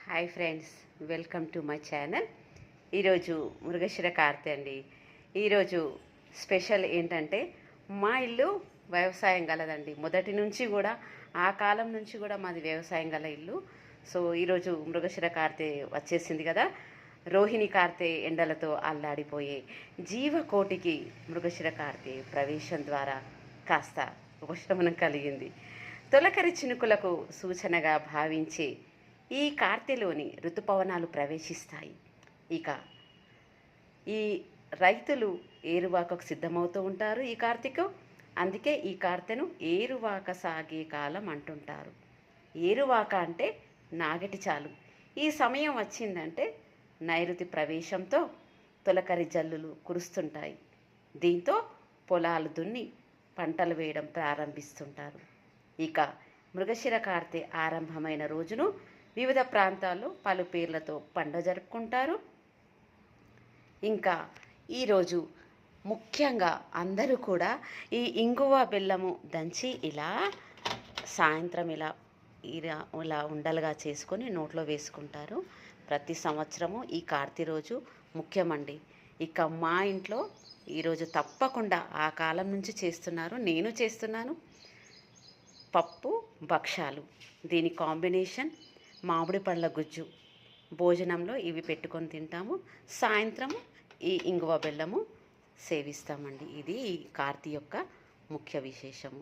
Hi friends, welcome to my channel. ఈరోజు మృగశిర కార్తె అండి. ఈరోజు స్పెషల్ ఏంటంటే మా ఇల్లు వ్యవసాయం గలదండి. మొదటి నుంచి కూడా ఆ కాలం నుంచి కూడా మాది వ్యవసాయం గల ఇల్లు. సో ఈరోజు మృగశిర కార్తె వచ్చేసింది కదా. రోహిణి కార్తె ఎండలతో అల్లాడిపోయే జీవకోటికి మృగశిర కార్తె ప్రవేశం ద్వారా కాస్త ఉపశమనం కలిగింది. తొలకరి చినుకులకు సూచనగా భావించే ఈ కార్తెలోని ఋతుపవనాలు ప్రవేశిస్తాయి. ఇక ఈ రైతులు ఏరువాకకు సిద్ధమవుతూ ఉంటారు ఈ కార్తీకం. అందుకే ఈ కార్తెను ఏరువాక సాగే కాలం అంటుంటారు. ఏరువాక అంటే నాగటి చాలు. ఈ సమయం వచ్చిందంటే నైరుతి ప్రవేశంతో తొలకరి జల్లులు కురుస్తుంటాయి. దీంతో పొలాలు దున్ని పంటలు వేయడం ప్రారంభిస్తుంటారు. ఇక మృగశిర కార్తె ఆరంభమైన రోజును వివిధ ప్రాంతాల్లో పలు పేర్లతో పండుగ జరుపుకుంటారు. ఇంకా ఈరోజు ముఖ్యంగా అందరూ కూడా ఈ ఇంగువ బెల్లము దంచి ఇలా సాయంత్రం ఇలా ఉండలుగా చేసుకొని నోట్లో వేసుకుంటారు. ప్రతి సంవత్సరము ఈ కార్తీ రోజు ముఖ్యమండి. ఇక మా ఇంట్లో ఈరోజు తప్పకుండా ఆ కాలం నుంచి చేస్తున్నారు, నేను చేస్తున్నాను. పప్పు భక్షాలు, దీని కాంబినేషన్ మామిడి పళ్ళ గుజ్జు. భోజనంలో ఇవి పెట్టుకొని తింటాము. సాయంత్రం ఈ ఇంగువ బెల్లము సేవిస్తామండి. ఇది ఈ కార్తీ యొక్క ముఖ్య విశేషము.